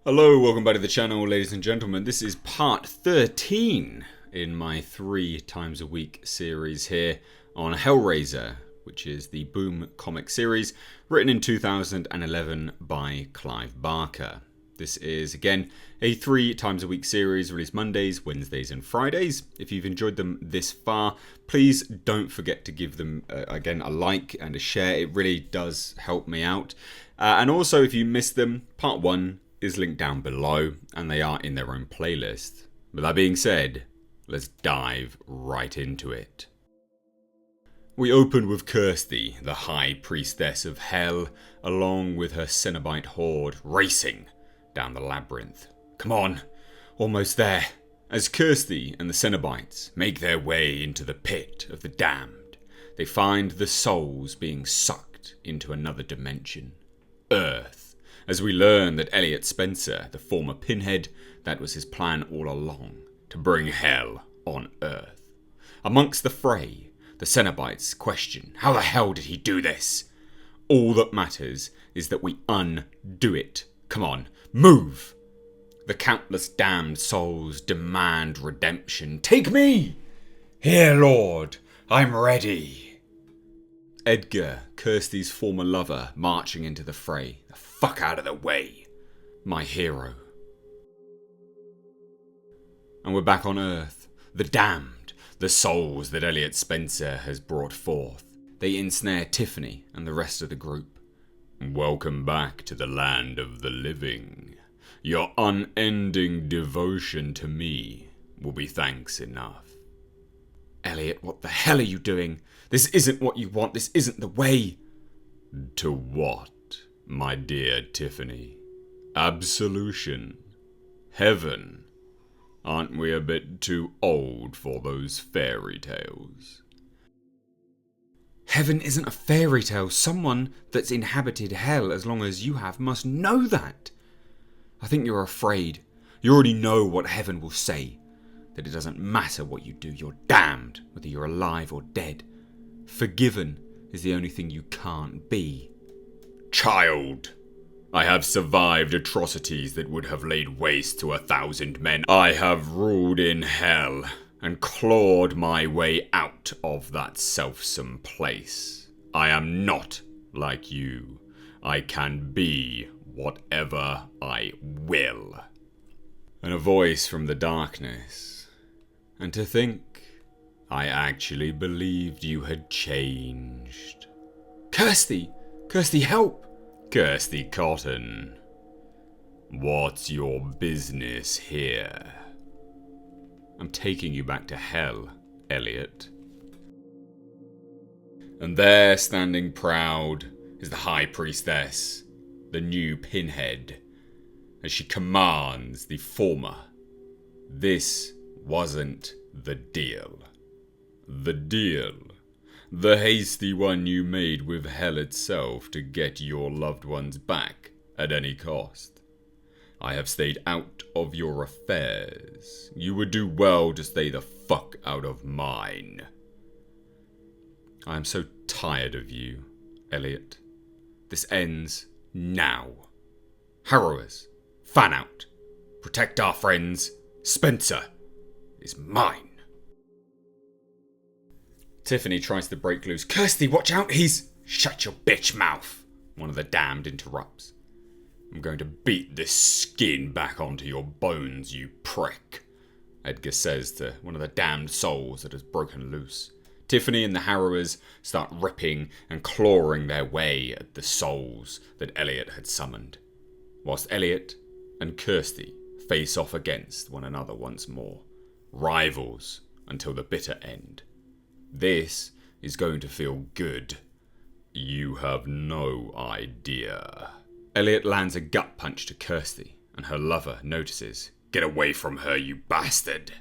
Hello, welcome back to the channel, ladies and gentlemen. This is part 13 in my 3 times a week series here on Hellraiser, which is the Boom comic series written in 2011 by Clive Barker. This is, again, a 3 times a week series released Mondays, Wednesdays and Fridays. If you've enjoyed them this far, please don't forget to give them, again, a like and a share. It really does help me out. And also, if you missed them, part 1 is linked down below, and they are in their own playlist. With that being said, let's dive right into it. We open with Kirsty, the High Priestess of Hell, along with her Cenobite horde racing down the labyrinth. Come on, almost there. As Kirsty and the Cenobites make their way into the pit of the damned, they find the souls being sucked into another dimension, Earth. As we learn that Elliot Spencer, the former Pinhead, that was his plan all along, to bring hell on Earth. Amongst the fray, the Cenobites question, how the hell did he do this? All that matters is that we undo it. Come on, move! The countless damned souls demand redemption. Take me! Here, Lord, I'm ready. Edgar, Kirsty's former lover, marching into the fray. The fuck out of the way. My hero. And we're back on Earth. The damned. The souls that Elliot Spencer has brought forth. They ensnare Tiffany and the rest of the group. Welcome back to the land of the living. Your unending devotion to me will be thanks enough. Elliot, what the hell are you doing? This isn't what you want. This isn't the way. To what, my dear Tiffany? Absolution? Heaven? Aren't we a bit too old for those fairy tales? Heaven isn't a fairy tale. Someone that's inhabited hell as long as you have must know that. I think you're afraid. You already know what heaven will say. That it doesn't matter what you do. You're damned, whether you're alive or dead. Forgiven is the only thing you can't be. Child, I have survived atrocities that would have laid waste to 1,000 men. I have ruled in hell and clawed my way out of that selfsome place. I am not like you. I can be whatever I will. And a voice from the darkness. And to think, I actually believed you had changed. Kirsty! Kirsty, help! Kirsty Cotton. What's your business here? I'm taking you back to hell, Elliot. And there, standing proud, is the High Priestess, the new Pinhead, as she commands the former. This wasn't the deal. The deal. The hasty one you made with hell itself to get your loved ones back at any cost. I have stayed out of your affairs. You would do well to stay the fuck out of mine. I am so tired of you, Elliot. This ends now. Harrowers, fan out. Protect our friends. Spencer is mine. Tiffany tries to break loose. Kirsty, watch out, he's... Shut your bitch mouth, one of the damned interrupts. I'm going to beat this skin back onto your bones, you prick, Edgar says to one of the damned souls that has broken loose. Tiffany and the Harrowers start ripping and clawing their way at the souls that Elliot had summoned, whilst Elliot and Kirsty face off against one another once more. Rivals until the bitter end. This is going to feel good. You have no idea. Elliot lands a gut punch to Kirsty, and her lover notices. Get away from her, you bastard!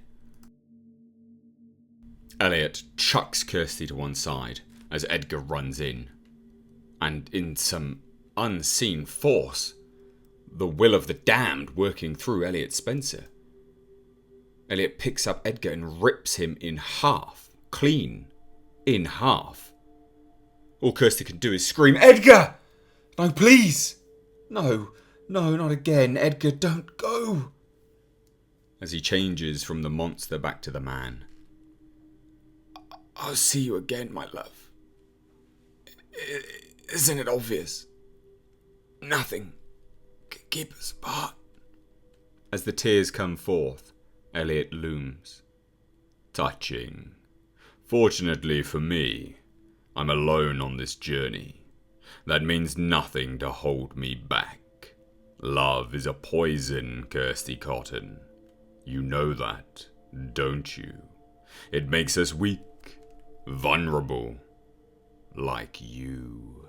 Elliot chucks Kirsty to one side as Edgar runs in. And in some unseen force, the will of the damned working through Elliot Spencer. Elliot picks up Edgar and rips him in half. Clean. In half. All Kirsty can do is scream, Edgar! No, please! No, No, not again. Edgar, don't go. As he changes from the monster back to the man. I'll see you again, my love. Isn't it obvious? Nothing can keep us apart. As the tears come forth, Elliot looms. Touching. Fortunately for me, I'm alone on this journey. That means nothing to hold me back. Love is a poison, Kirsty Cotton. You know that, don't you? It makes us weak, vulnerable, like you.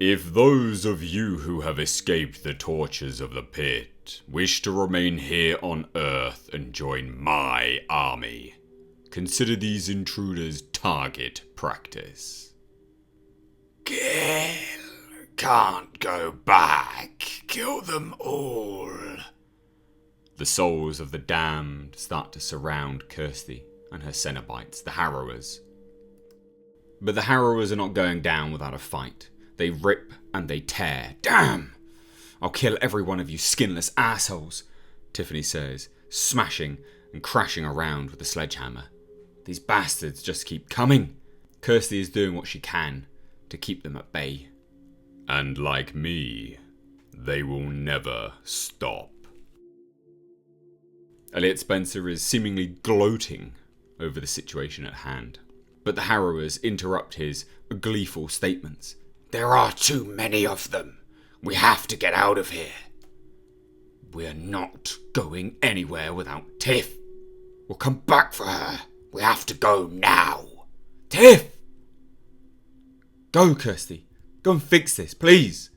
If those of you who have escaped the tortures of the pit wish to remain here on Earth and join my army, consider these intruders target practice. Kill. Can't go back. Kill them all. The souls of the damned start to surround Kirsty and her Cenobites, the Harrowers. But the Harrowers are not going down without a fight. They rip and they tear. Damn! I'll kill every one of you skinless assholes, Tiffany says, smashing and crashing around with the sledgehammer. These bastards just keep coming. Kirsty is doing what she can to keep them at bay. And like me, they will never stop. Elliot Spencer is seemingly gloating over the situation at hand. But the Harrowers interrupt his gleeful statements. There are too many of them. We have to get out of here. We're not going anywhere without Tiff. We'll come back for her. We have to go now. Tiff! Go, Kirsty. Go and fix this, please.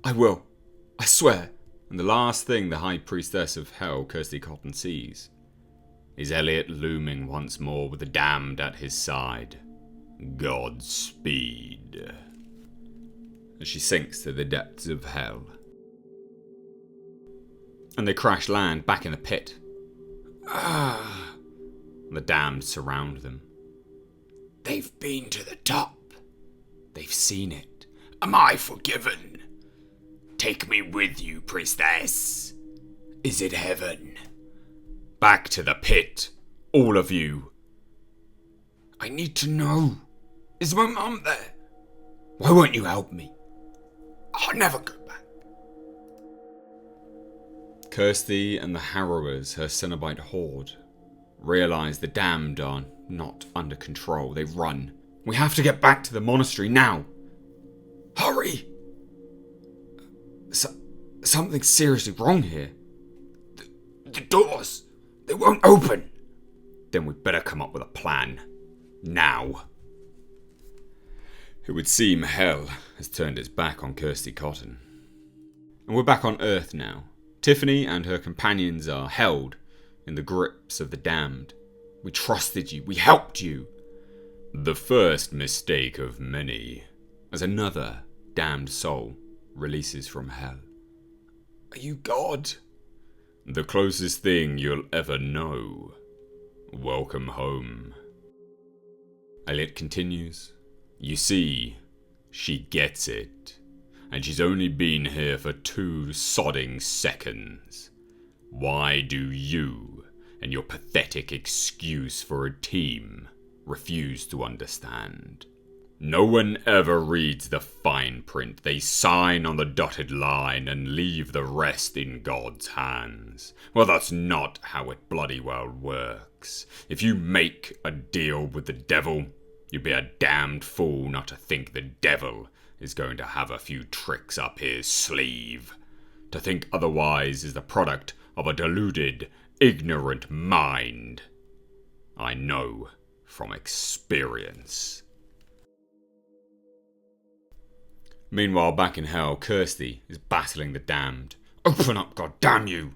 I will. I swear. And the last thing the High Priestess of Hell, Kirsty Cotton, sees is Elliot looming once more with the damned at his side. Godspeed. As she sinks to the depths of hell. And they crash land back in the pit. The damned surround them. They've been to the top. They've seen it. Am I forgiven? Take me with you, priestess. Is it heaven? Back to the pit, all of you. I need to know. Is my mum there? Why won't you help me? I'll never go back. Kirsty and the Harrowers, her Cenobite horde, realise the damned are not under control. They run. We have to get back to the monastery now. Hurry! Something's seriously wrong here. The doors, they won't open. Then we'd better come up with a plan. Now. It would seem hell has turned its back on Kirsty Cotton. And we're back on Earth now. Tiffany and her companions are held in the grips of the damned. We trusted you. We helped you. The first mistake of many. As another damned soul releases from hell. Are you God? The closest thing you'll ever know. Welcome home. Elliot continues. You see, she gets it. And she's only been here for 2 sodding seconds. Why do you, and your pathetic excuse for a team, refuse to understand? No one ever reads the fine print. They sign on the dotted line and leave the rest in God's hands. Well, that's not how it bloody well works. If you make a deal with the devil, you'd be a damned fool not to think the devil is going to have a few tricks up his sleeve. To think otherwise is the product of a deluded, ignorant mind. I know from experience. Meanwhile, back in hell, Kirsty is battling the damned. Open up, goddammit!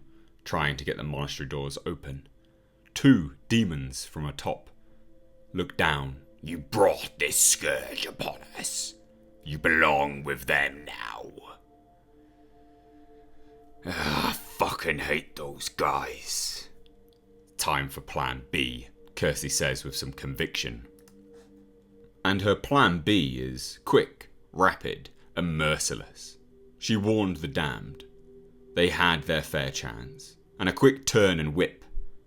Trying to get the monastery doors open. 2 demons from atop look down. You brought this scourge upon us. You belong with them now. I fucking hate those guys. Time for plan B, Kirsty says with some conviction. And her plan B is quick, rapid, and merciless. She warned the damned. They had their fair chance, and a quick turn and whip.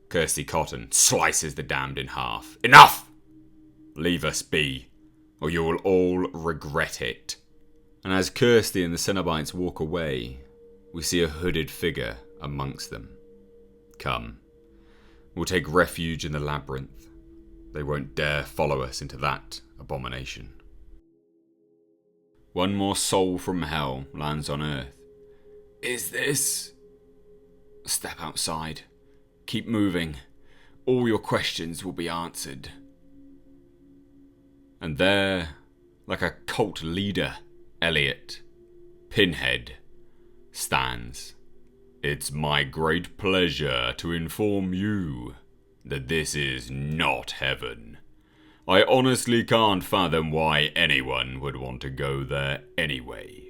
Kirsty Cotton slices the damned in half. Enough! Leave us be, or you will all regret it. And as Kirsty and the Cenobites walk away, we see a hooded figure amongst them. Come, we'll take refuge in the labyrinth. They won't dare follow us into that abomination. One more soul from hell lands on Earth. Is this? Step outside. Keep moving. All your questions will be answered. And there, like a cult leader, Elliot, Pinhead, stands. It's my great pleasure to inform you that this is not heaven. I honestly can't fathom why anyone would want to go there anyway.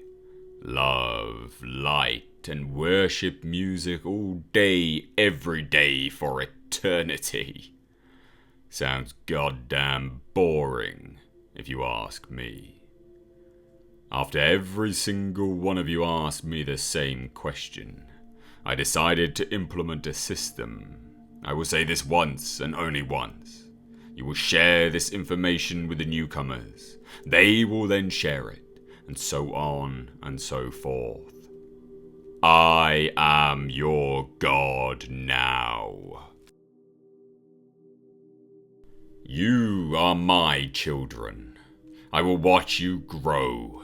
Love, light, and worship music all day, every day for eternity. Sounds goddamn boring, if you ask me. After every single one of you asked me the same question, I decided to implement a system. I will say this once and only once. You will share this information with the newcomers. They will then share it, and so on and so forth. I am your god now. You are my children. I will watch you grow.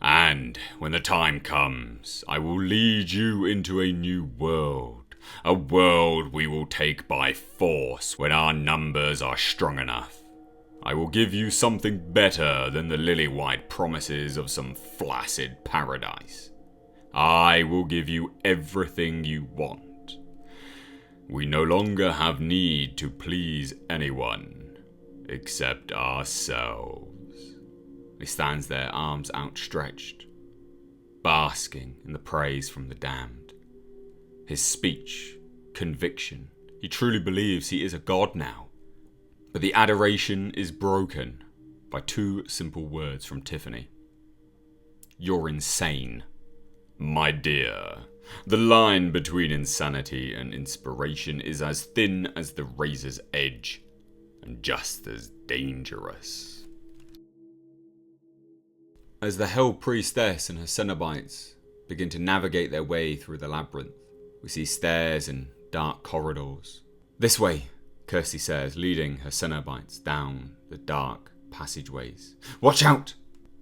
And when the time comes, I will lead you into a new world. A world we will take by force when our numbers are strong enough. I will give you something better than the lily-white promises of some flaccid paradise. I will give you everything you want. We no longer have need to please anyone except ourselves. He stands there, arms outstretched, basking in the praise from the damned. His speech, conviction, he truly believes he is a god now. But the adoration is broken by two simple words from Tiffany. You're insane. My dear, the line between insanity and inspiration is as thin as the razor's edge, and just as dangerous. As the Hell Priestess and her Cenobites begin to navigate their way through the labyrinth, we see stairs and dark corridors. This way, Kirsty says, leading her Cenobites down the dark passageways. Watch out!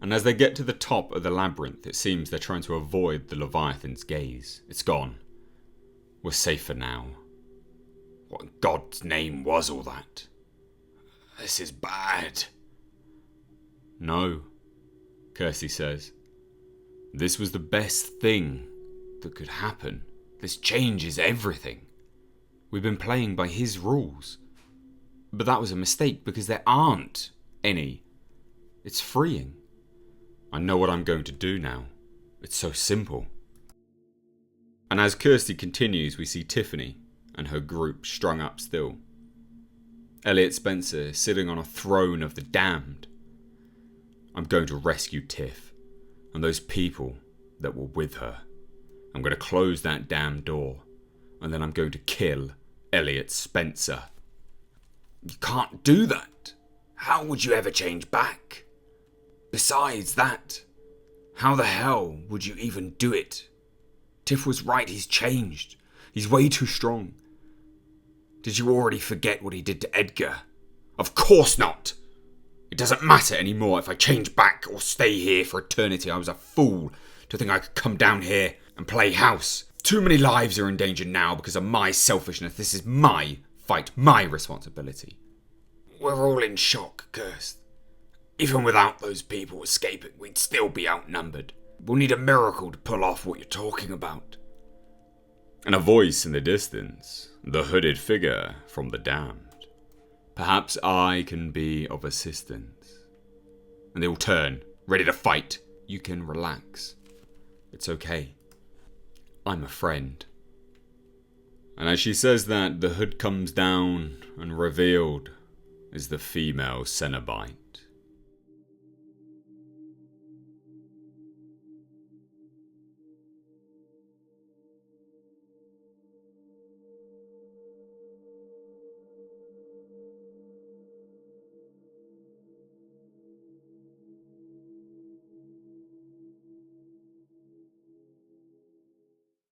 And as they get to the top of the labyrinth, it seems they're trying to avoid the Leviathan's gaze. It's gone. We're safe for now. What in God's name was all that? This is bad. No, Kirsty says. This was the best thing that could happen. This changes everything. We've been playing by his rules. But that was a mistake because there aren't any. It's freeing. I know what I'm going to do now. It's so simple. And as Kirsty continues, we see Tiffany and her group strung up still. Elliot Spencer sitting on a throne of the damned. I'm going to rescue Tiff and those people that were with her. I'm going to close that damn door, and then I'm going to kill Elliot Spencer. You can't do that. How would you ever change back? Besides that, how the hell would you even do it? Tiff was right, he's changed. He's way too strong. Did you already forget what he did to Edgar? Of course not! It doesn't matter anymore if I change back or stay here for eternity. I was a fool to think I could come down here and play house. Too many lives are in danger now because of my selfishness. This is my fight, my responsibility. We're all in shock, Kirst. Even without those people escaping, we'd still be outnumbered. We'll need a miracle to pull off what you're talking about. And a voice in the distance, the hooded figure from the damned. Perhaps I can be of assistance. And they will turn, ready to fight. You can relax. It's okay. I'm a friend. And as she says that, the hood comes down, and revealed is the female Cenobite.